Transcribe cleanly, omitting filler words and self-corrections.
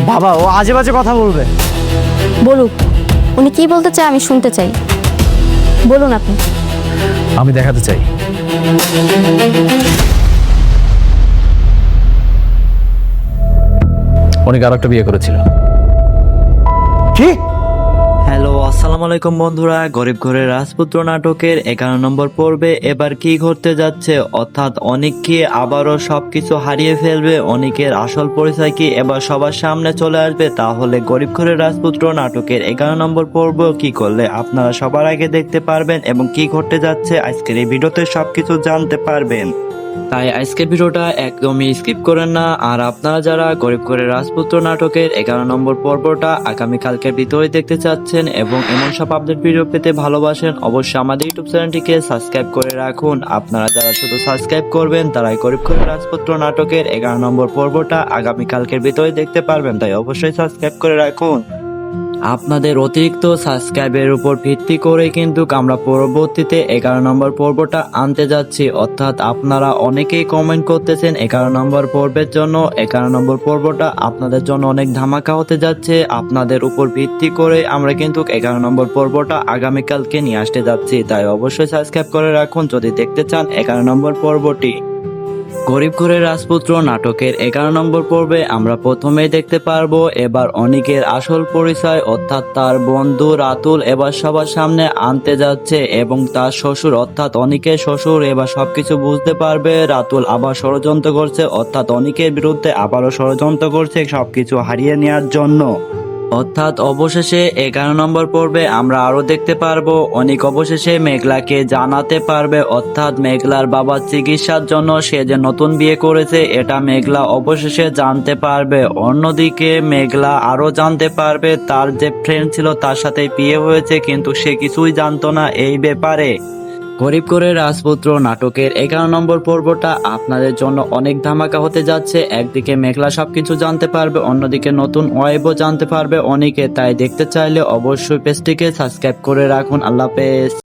বাবা, ও আজে বাজে কথা বলবে। বলুক, উনি কি বলতে চায় আমি শুনতে চাই। বলুন আপনি। আমি দেখাতে চাই। অনেক আর একটা বিয়ে করেছিল। কি? হ্যালো, আসসালামু আলাইকুম বন্ধুরা। গরিব ঘরের রাজপুত্র নাটকের 11 নম্বর পর্বে এবার কি ঘটতে যাচ্ছে, অর্থাৎ অনিক কি আবারও সবকিছু হারিয়ে ফেলবে, অনিকের আসল পরিচয় কি এবার সবার সামনে চলে আসবে, তাহলে গরিব ঘরের রাজপুত্র নাটকের 11 নম্বর পর্ব কি করলে আপনারা সবার আগে দেখতে পারবেন এবং কি ঘটতে যাচ্ছে আজকের এই ভিডিওতে সবকিছু জানতে পারবেন। তাই আজকের ভিডিওটা একদমই স্কিপ করেন না। আর আপনারা যারা গরিব ঘরের রাজপুত্র নাটকের 11 নম্বর পর্বটা আগামীকালকের ভিতরে দেখতে চাচ্ছেন এবং এমন সব আপডেট ভিডিও পেতে ভালোবাসেন, অবশ্যই আমাদের ইউটিউব চ্যানেলটিকে সাবস্ক্রাইব করে রাখুন। আপনারা যারা শুধু সাবস্ক্রাইব করবেন তারাই গরিব ঘরের রাজপুত্র নাটকের 11 নম্বর পর্বটা আগামীকালকের ভিতরে দেখতে পারবেন, তাই অবশ্যই সাবস্ক্রাইব করে রাখুন। আপনাদের অতিরিক্ত সাবস্ক্রাইবের উপর ভিত্তি করে কিন্তু আমরা পরবর্তীতে 11 নম্বর পর্বটা আনতে যাচ্ছি, অর্থাৎ আপনারা অনেকেই কমেন্ট করতেছেন 11 নম্বর পর্বের জন্য। 11 নম্বর পর্বটা আপনাদের জন্য অনেক ধামাকা হতে যাচ্ছে, আপনাদের উপর ভিত্তি করে আমরা কিন্তু 11 নম্বর পর্বটা আগামীকালকে নিয়ে আসতে যাচ্ছি, তাই অবশ্যই সাবস্ক্রাইব করে রাখুন যদি দেখতে চান 11 নম্বর পর্বটি। গরিব ঘরের রাজপুত্র নাটকের 11 নম্বর পর্বে আমরা প্রথমেই দেখতে পারবো এবার অনিকের আসল পরিচয়, অর্থাৎ তার বন্ধু রাতুল এবার সবার সামনে আনতে যাচ্ছে এবং তার শ্বশুর অর্থাৎ অনিকের শ্বশুর এবার সবকিছু বুঝতে পারবে রাতুল আবার ষড়যন্ত্র করছে, অর্থাৎ অনিকের বিরুদ্ধে আবারও ষড়যন্ত্র করছে সবকিছু হারিয়ে নেওয়ার জন্য। অর্থাৎ অবশেষে 11 নম্বর পর্বে আমরা আরো দেখতে পারবো অনিক অবশেষে মেঘলাকে জানাতে পারবে, অর্থাৎ মেঘলার বাবার চিকিৎসার জন্য সে যে নতুন বিয়ে করেছে এটা মেঘলা অবশেষে জানতে পারবে। অন্যদিকে মেঘলা আরো জানতে পারবে তার যে ফ্রেন্ড ছিল তার সাথে বিয়ে হয়েছে, কিন্তু সে কিছুই জানতো না এই ব্যাপারে। গরিব ঘরের রাজপুত্র নাটকের 11 নম্বর পর্বটা আপনাদের জন্য অনেক ধামাকা হতে যাচ্ছে। একদিকে মেঘলা সবকিছু জানতে পারবে, অন্যদিকে নতুন ওয়াইফও জানতে পারবে অনেকে, তাই দেখতে চাইলে অবশ্যই পেজটিকে সাবস্ক্রাইব করে রাখুন। আল্লাহ হাফেজ।